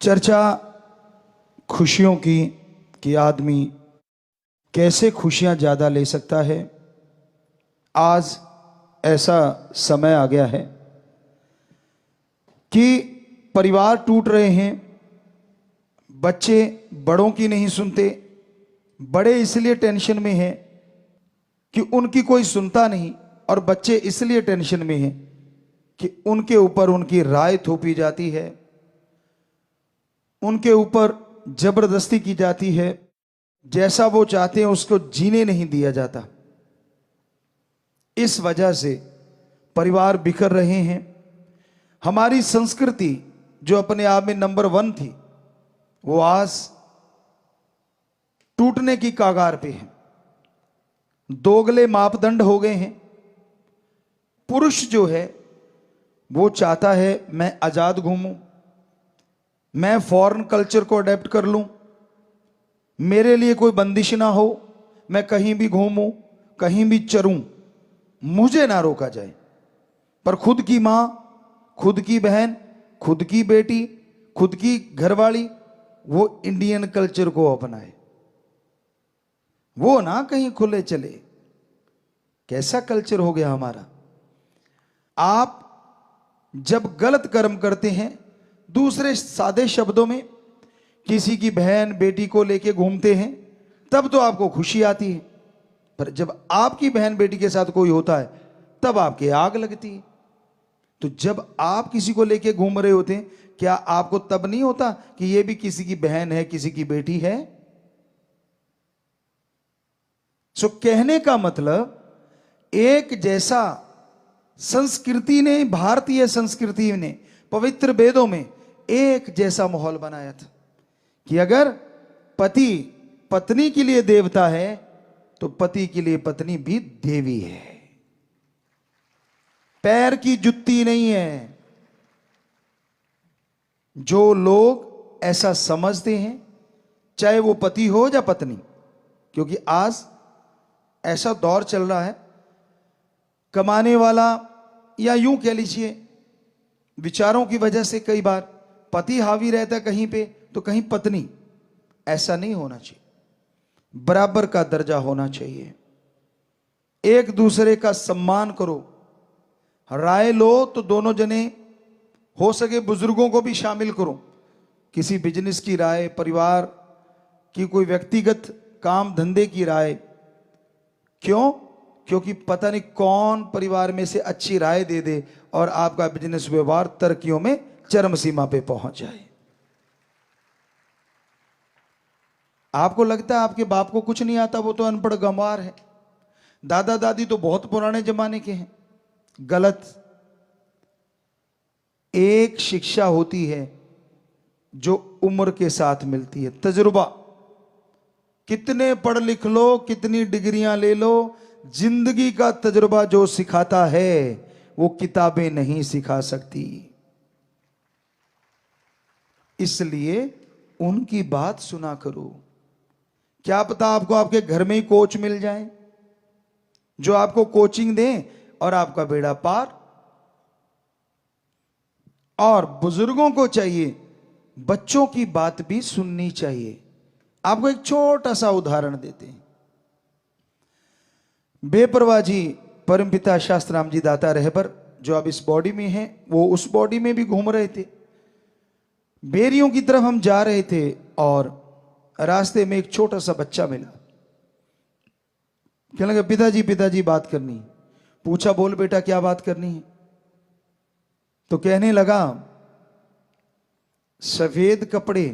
चर्चा खुशियों की कि आदमी कैसे खुशियां ज़्यादा ले सकता है। आज ऐसा समय आ गया है कि परिवार टूट रहे हैं, बच्चे बड़ों की नहीं सुनते, बड़े इसलिए टेंशन में हैं कि उनकी कोई सुनता नहीं, और बच्चे इसलिए टेंशन में हैं कि उनके ऊपर उनकी राय थोपी जाती है, उनके ऊपर जबरदस्ती की जाती है, जैसा वो चाहते हैं उसको जीने नहीं दिया जाता। इस वजह से परिवार बिखर रहे हैं। हमारी संस्कृति जो अपने आप में नंबर 1 थी, वो आज टूटने की कगार पे है। दोगले मापदंड हो गए हैं। पुरुष जो है वो चाहता है मैं आजाद घूमूं, मैं फॉरेन कल्चर को अडेप्ट कर लूं, मेरे लिए कोई बंदिश ना हो, मैं कहीं भी घूमूं, कहीं भी चरूं, मुझे ना रोका जाए। पर खुद की मां, खुद की बहन, खुद की बेटी, खुद की घरवाली वो इंडियन कल्चर को अपनाए, वो ना कहीं खुले चले। कैसा कल्चर हो गया हमारा। आप जब गलत कर्म करते हैं, दूसरे सादे शब्दों में किसी की बहन बेटी को लेके घूमते हैं, तब तो आपको खुशी आती है। पर जब आपकी बहन बेटी के साथ कोई होता है तब आपके आग लगती है। तो जब आप किसी को लेके घूम रहे होते हैं, क्या आपको तब नहीं होता कि ये भी किसी की बहन है, किसी की बेटी है? सो कहने का मतलब, एक जैसा संस्कृति ने, भारतीय संस्कृति ने पवित्र वेदों में एक जैसा माहौल बनाया था कि अगर पति पत्नी के लिए देवता है तो पति के लिए पत्नी भी देवी है, पैर की जुत्ती नहीं है। जो लोग ऐसा समझते हैं, चाहे वो पति हो या पत्नी, क्योंकि आज ऐसा दौर चल रहा है, कमाने वाला, या यूं कह लीजिए विचारों की वजह से कई बार पति हावी रहता है कहीं पे तो कहीं पत्नी। ऐसा नहीं होना चाहिए, बराबर का दर्जा होना चाहिए। एक दूसरे का सम्मान करो, राय लो तो दोनों जने, हो सके बुजुर्गों को भी शामिल करो। किसी बिजनेस की राय, परिवार की कोई व्यक्तिगत काम धंधे की राय। क्यों? क्योंकि पता नहीं कौन परिवार में से अच्छी राय दे दे और आपका बिजनेस व्यवहार तरक्कियों में चरम सीमा पे पहुंच जाए। आपको लगता है आपके बाप को कुछ नहीं आता, वो तो अनपढ़ गंवार है। दादा दादी तो बहुत पुराने जमाने के हैं। गलत। एक शिक्षा होती है जो उम्र के साथ मिलती है, तजुर्बा। कितने पढ़ लिख लो, कितनी डिग्रियां ले लो, जिंदगी का तजुर्बा जो सिखाता है वो किताबें नहीं सिखा सकती। इसलिए उनकी बात सुना करो। क्या पता आपको आपके घर में ही कोच मिल जाए जो आपको कोचिंग दें और आपका बेड़ा पार। और बुजुर्गों को चाहिए बच्चों की बात भी सुननी चाहिए। आपको एक छोटा सा उदाहरण देते हैं। बेपरवाह जी परमपिता शास्त्राम जी दाता रहबर, जो अब इस बॉडी में हैं, वो उस बॉडी में भी घूम रहे थे। बेरियों की तरफ हम जा रहे थे और रास्ते में एक छोटा सा बच्चा मिला। कहने लगा पिताजी पिताजी बात करनी है। पूछा बोल बेटा क्या बात करनी है? तो कहने लगा सफेद कपड़े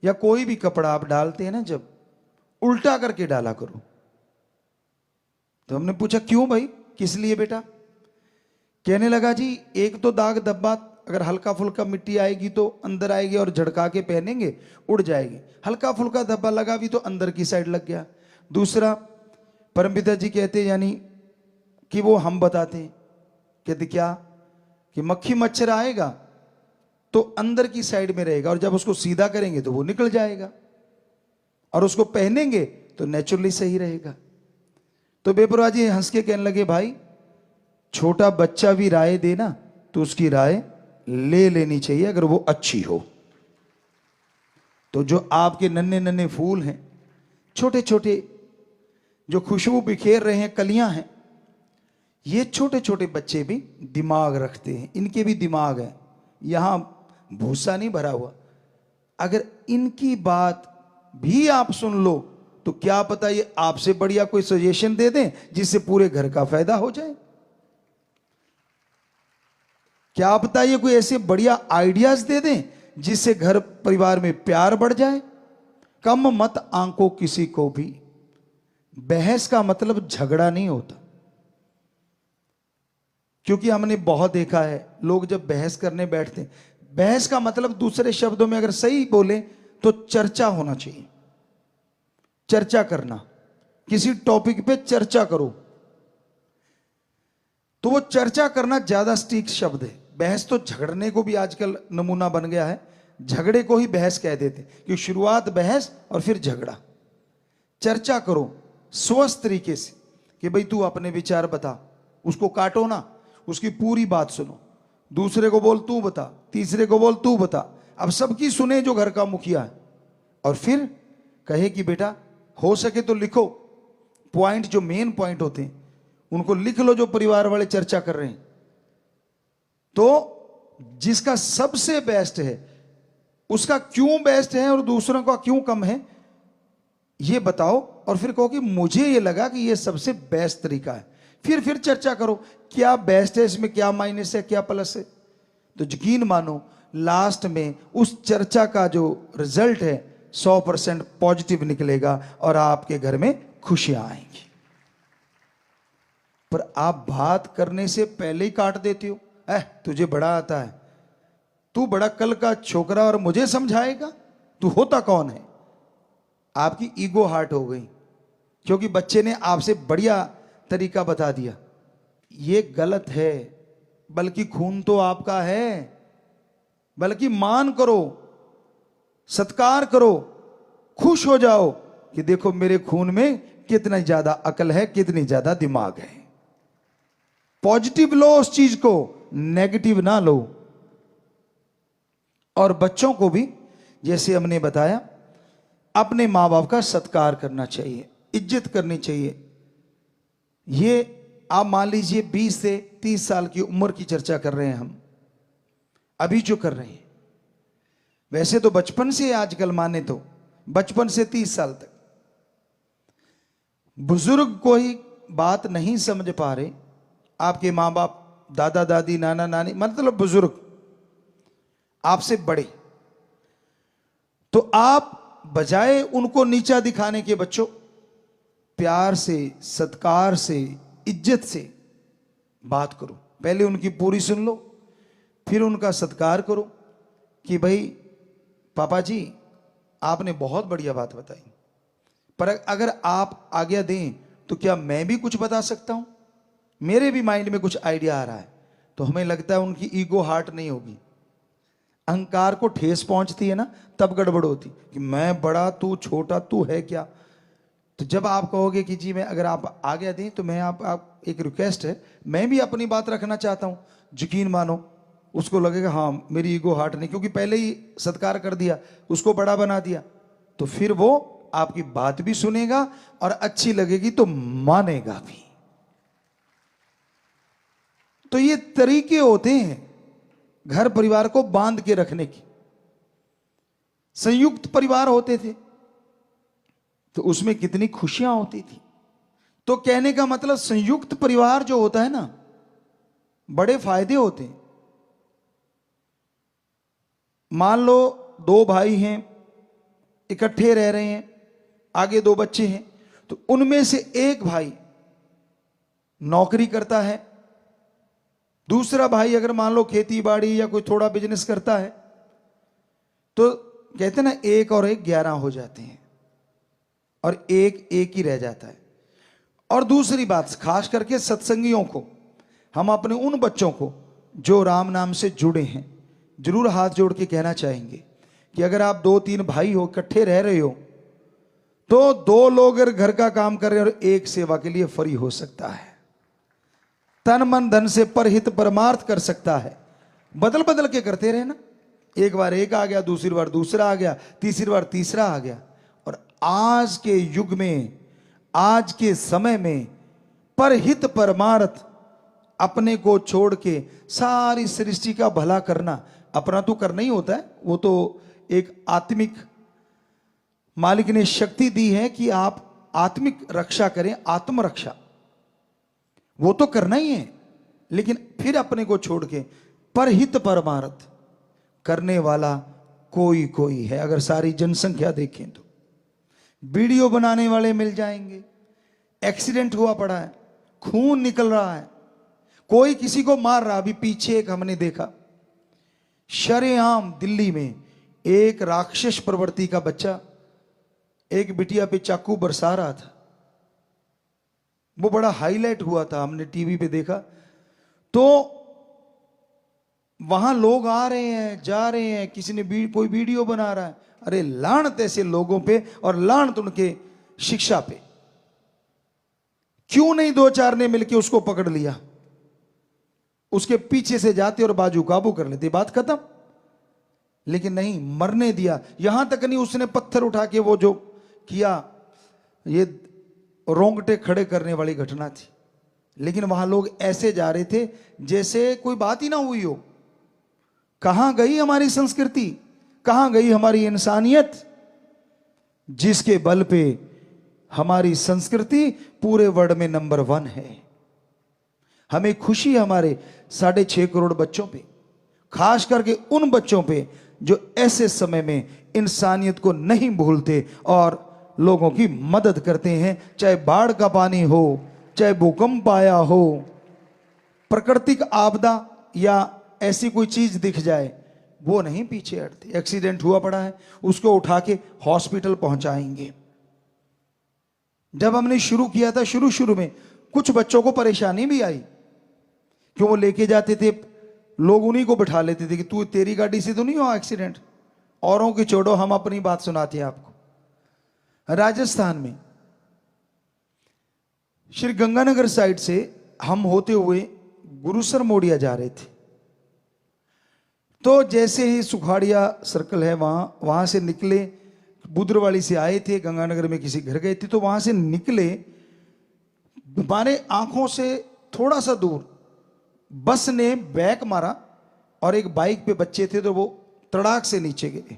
या कोई भी कपड़ा आप डालते हैं ना, जब उल्टा करके डाला करो। तो हमने पूछा क्यों भाई, किस लिए बेटा? कहने लगा जी एक तो दाग धब्बा, अगर हल्का फुल्का मिट्टी आएगी तो अंदर आएगी और झड़का के पहनेंगे उड़ जाएगी। हल्का फुल्का धब्बा लगा भी तो अंदर की साइड लग गया। दूसरा, परमपिता जी कहते यानी कि वो हम बताते हैं, कहते क्या कि मक्खी मच्छर आएगा तो अंदर की साइड में रहेगा और जब उसको सीधा करेंगे तो वो निकल जाएगा, और उसको पहनेंगे तो नेचुरली सही रहेगा। तो बेपरवाह जी हंस के कहने लगे भाई छोटा बच्चा भी राय दे ना तो उसकी राय ले लेनी चाहिए अगर वो अच्छी हो। तो जो आपके नन्हे नन्हे फूल हैं, छोटे छोटे जो खुशबू बिखेर रहे हैं, कलियां हैं, ये छोटे छोटे बच्चे भी दिमाग रखते हैं, इनके भी दिमाग है, यहां भूसा नहीं भरा हुआ। अगर इनकी बात भी आप सुन लो तो क्या पता ये आपसे बढ़िया कोई सजेशन दे दें जिससे पूरे घर का फायदा हो जाए। क्या पता ये कोई ऐसे बढ़िया आइडियाज दे दें जिससे घर परिवार में प्यार बढ़ जाए। कम मत आंको किसी को भी। बहस का मतलब झगड़ा नहीं होता, क्योंकि हमने बहुत देखा है लोग जब बहस करने बैठते हैं, बहस का मतलब दूसरे शब्दों में अगर सही बोले तो चर्चा होना चाहिए। चर्चा करना, किसी टॉपिक पे चर्चा करो, तो वो चर्चा करना ज्यादा सटीक शब्द है। बहस तो झगड़ने को भी आजकल नमूना बन गया है, झगड़े को ही बहस कह देते कि शुरुआत बहस और फिर झगड़ा। चर्चा करो स्वस्थ तरीके से कि भाई तू अपने विचार बता, उसको काटो ना, उसकी पूरी बात सुनो, दूसरे को बोल तू बता, तीसरे को बोल तू बता। अब सबकी सुने जो घर का मुखिया है, और फिर कहे कि बेटा हो सके तो लिखो पॉइंट, जो मेन पॉइंट होते हैं उनको लिख लो जो परिवार वाले चर्चा कर रहे हैं। तो जिसका सबसे बेस्ट है उसका क्यों बेस्ट है और दूसरों का क्यों कम है ये बताओ, और फिर कहो कि मुझे ये लगा कि ये सबसे बेस्ट तरीका है। फिर चर्चा करो क्या बेस्ट है, इसमें क्या माइनस है, क्या प्लस है। तो यकीन मानो लास्ट में उस चर्चा का जो रिजल्ट है 100% पॉजिटिव निकलेगा और आपके घर में खुशियां आएंगी। पर आप बात करने से पहले ही काट देते हो, तुझे बड़ा आता है, तू बड़ा कल का छोकरा और मुझे समझाएगा, तू होता कौन है। आपकी ईगो हार्ट हो गई क्योंकि बच्चे ने आपसे बढ़िया तरीका बता दिया। ये गलत है, बल्कि खून तो आपका है, बल्कि मान करो, सत्कार करो, खुश हो जाओ कि देखो मेरे खून में कितना ज्यादा अकल है, कितनी ज्यादा दिमाग है। पॉजिटिव लो उस चीज को, नेगेटिव ना लो। और बच्चों को भी जैसे हमने बताया अपने मां बाप का सत्कार करना चाहिए, इज्जत करनी चाहिए। ये आप मान लीजिए 20 से 30 साल की उम्र की चर्चा कर रहे हैं हम अभी जो कर रहे हैं, वैसे तो बचपन से आजकल माने तो बचपन से 30 साल तक बुजुर्ग कोई बात नहीं समझ पा रहे, आपके मां बाप, दादा दादी, नाना नानी, मतलब बुजुर्ग आपसे बड़े, तो आप बजाय उनको नीचा दिखाने के बच्चों प्यार से, सत्कार से, इज्जत से बात करो। पहले उनकी पूरी सुन लो, फिर उनका सत्कार करो कि भाई पापा जी आपने बहुत बढ़िया बात बताई, पर अगर आप आज्ञा दें तो क्या मैं भी कुछ बता सकता हूं, मेरे भी माइंड में कुछ आइडिया आ रहा है। तो हमें लगता है उनकी ईगो हार्ट नहीं होगी, अहंकार को ठेस पहुंचती है ना, तब गड़बड़ होती कि मैं बड़ा तू छोटा, तू है क्या। तो जब आप कहोगे कि जी मैं, अगर आप आज्ञा दें तो मैं आप एक रिक्वेस्ट है, मैं भी अपनी बात रखना चाहता हूं, यकीन मानो उसको लगेगा हाँ मेरी ईगो हार्ट नहीं, क्योंकि पहले ही सत्कार कर दिया, उसको बड़ा बना दिया, तो फिर वो आपकी बात भी सुनेगा और अच्छी लगेगी तो मानेगा भी। तो ये तरीके होते हैं घर परिवार को बांध के रखने की। संयुक्त परिवार होते थे तो उसमें कितनी खुशियां होती थी। तो कहने का मतलब संयुक्त परिवार जो होता है ना, बड़े फायदे होते हैं। मान लो 2 भाई हैं, इकट्ठे रह रहे हैं, आगे 2 बच्चे हैं, तो उनमें से एक भाई नौकरी करता है, दूसरा भाई अगर मान लो खेती बाड़ी या कोई थोड़ा बिजनेस करता है, तो कहते हैं ना 1 और 1 11 हो जाते हैं और एक ही रह जाता है। और दूसरी बात, खास करके सत्संगियों को, हम अपने उन बच्चों को जो राम नाम से जुड़े हैं जरूर हाथ जोड़ के कहना चाहेंगे कि अगर आप 2-3 भाई हो, इकट्ठे रह रहे हो, तो 2 लोग अगर घर का काम कर रहे हैं और एक सेवा के लिए फ्री हो सकता है, तन मन धन से परहित परमार्थ कर सकता है। बदल बदल के करते रहे ना, एक बार एक आ गया, दूसरी बार दूसरा आ गया, तीसरी बार तीसरा आ गया। और आज के युग में, आज के समय में परहित परमार्थ अपने को छोड़ के सारी सृष्टि का भला करना, अपना तो करना ही होता है, वो तो एक आत्मिक मालिक ने शक्ति दी है कि आप आत्मिक रक्षा करें, आत्मरक्षा वो तो करना ही है। लेकिन फिर अपने को छोड़ के परहित परमार्थ करने वाला कोई कोई है। अगर सारी जनसंख्या देखें तो वीडियो बनाने वाले मिल जाएंगे, एक्सीडेंट हुआ पड़ा है, खून निकल रहा है, कोई किसी को मार रहा। अभी पीछे एक हमने देखा, शरेआम दिल्ली में एक राक्षस प्रवृत्ति का बच्चा एक बिटिया पे चाकू बरसा रहा था। वो बड़ा हाईलाइट हुआ था, हमने टीवी पे देखा। तो वहां लोग आ रहे हैं, जा रहे हैं, किसी ने कोई वीडियो बना रहा है। अरे लानत ऐसे लोगों पे और लानत उनके शिक्षा पे। क्यों नहीं दो चार ने मिलके उसको पकड़ लिया, उसके पीछे से जाते और बाजू काबू कर लेते, बात खत्म। लेकिन नहीं, मरने दिया। यहां तक नहीं, उसने पत्थर उठा के वो जो किया, ये रोंगटे खड़े करने वाली घटना थी। लेकिन वहां लोग ऐसे जा रहे थे जैसे कोई बात ही ना हुई हो। कहां गई हमारी संस्कृति, कहां गई हमारी इंसानियत, जिसके बल पे हमारी संस्कृति पूरे वर्ल्ड में नंबर 1 है। हमें खुशी है हमारे 6.5 करोड़ बच्चों पे, खास करके उन बच्चों पे जो ऐसे समय में इंसानियत को नहीं भूलते और लोगों की मदद करते हैं। चाहे बाढ़ का पानी हो, चाहे भूकंप आया हो, प्राकृतिक आपदा या ऐसी कोई चीज दिख जाए, वो नहीं पीछे हटते। एक्सीडेंट हुआ पड़ा है, उसको उठा के हॉस्पिटल पहुंचाएंगे। जब हमने शुरू किया था, शुरू में कुछ बच्चों को परेशानी भी आई, क्यों वो लेके जाते थे, लोग उन्हीं को बिठा लेते थे कि तू, तेरी गाड़ी से तो नहीं हुआ एक्सीडेंट, औरों की छोड़ो, हम अपनी बात सुनाते हैं आपको। राजस्थान में श्री गंगानगर साइड से हम होते हुए गुरुसर मोड़िया जा रहे थे। तो जैसे ही सुखाड़िया सर्कल है, वहां से निकले, बुद्रवाली से आए थे, गंगानगर में किसी घर गए थे, तो वहां से निकले, हमारे आंखों से थोड़ा सा दूर बस ने बैक मारा और एक बाइक पे बच्चे थे, तो वो तड़ाक से नीचे गिरे।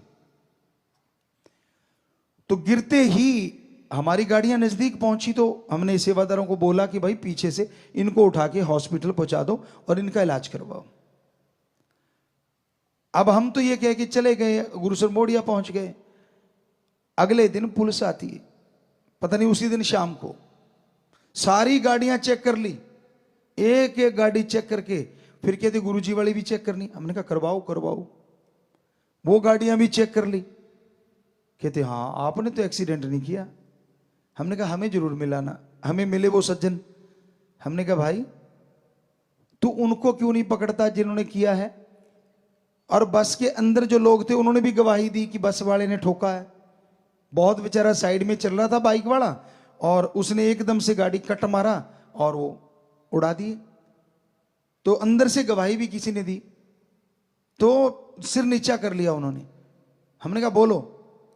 तो गिरते ही हमारी गाड़ियां नजदीक पहुंची, तो हमने सेवादारों को बोला कि भाई पीछे से इनको उठा के हॉस्पिटल पहुंचा दो और इनका इलाज करवाओ। अब हम तो ये कह के चले गए, गुरुसर मोड़िया पहुंच गए। अगले दिन पुलिस आती है, पता नहीं उसी दिन शाम को, सारी गाड़ियां चेक कर ली, एक एक गाड़ी चेक करके फिर कहते गुरुजी वाली भी चेक करनी। हमने कहा करवाओ। वो गाड़ियां भी चेक कर ली, कहते हाँ आपने तो एक्सीडेंट नहीं किया। हमने कहा हमें जरूर मिला ना, हमें मिले वो सज्जन। हमने कहा भाई तू उनको क्यों नहीं पकड़ता जिन्होंने किया है। और बस के अंदर जो लोग थे उन्होंने भी गवाही दी कि बस वाले ने ठोका है। बहुत बेचारा साइड में चल रहा था बाइक वाला, और उसने एकदम से गाड़ी कट मारा और वो उड़ा दिए। तो अंदर से गवाही भी किसी ने दी, तो सिर नीचा कर लिया उन्होंने। हमने कहा बोलो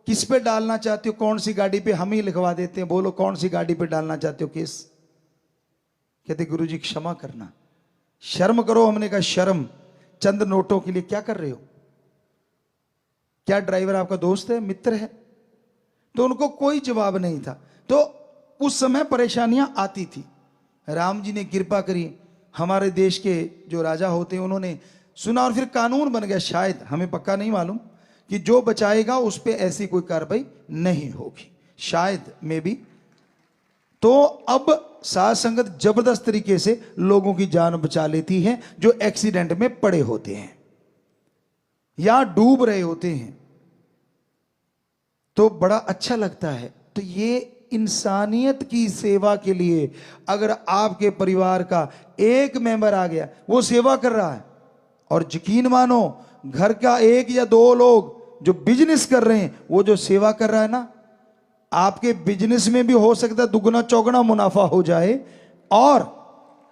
किस पे डालना चाहते हो, कौन सी गाड़ी पे, हम ही लिखवा देते हैं, बोलो कौन सी गाड़ी पे डालना चाहते हो केस। कहते गुरुजी क्षमा करना, शर्म करो। हमने कहा शर्म, चंद नोटों के लिए क्या कर रहे हो, क्या ड्राइवर आपका दोस्त है, मित्र है। तो उनको कोई जवाब नहीं था। तो उस समय परेशानियां आती थी। राम जी ने कृपा करी, हमारे देश के जो राजा होते हैं उन्होंने सुना और फिर कानून बन गया, शायद हमें पक्का नहीं मालूम, कि जो बचाएगा उस पर ऐसी कोई कार्रवाई नहीं होगी, शायद में भी। तो अब साध संगत जबरदस्त तरीके से लोगों की जान बचा लेती है जो एक्सीडेंट में पड़े होते हैं या डूब रहे होते हैं, तो बड़ा अच्छा लगता है। तो ये इंसानियत की सेवा के लिए अगर आपके परिवार का एक मेंबर आ गया, वो सेवा कर रहा है, और यकीन मानो घर का 1 या 2 लोग जो बिजनेस कर रहे हैं, वो जो सेवा कर रहा है ना, आपके बिजनेस में भी हो सकता है दुगना चौगुना मुनाफा हो जाए और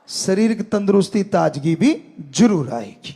शारीरिक तंदुरुस्ती ताजगी भी जरूर आएगी।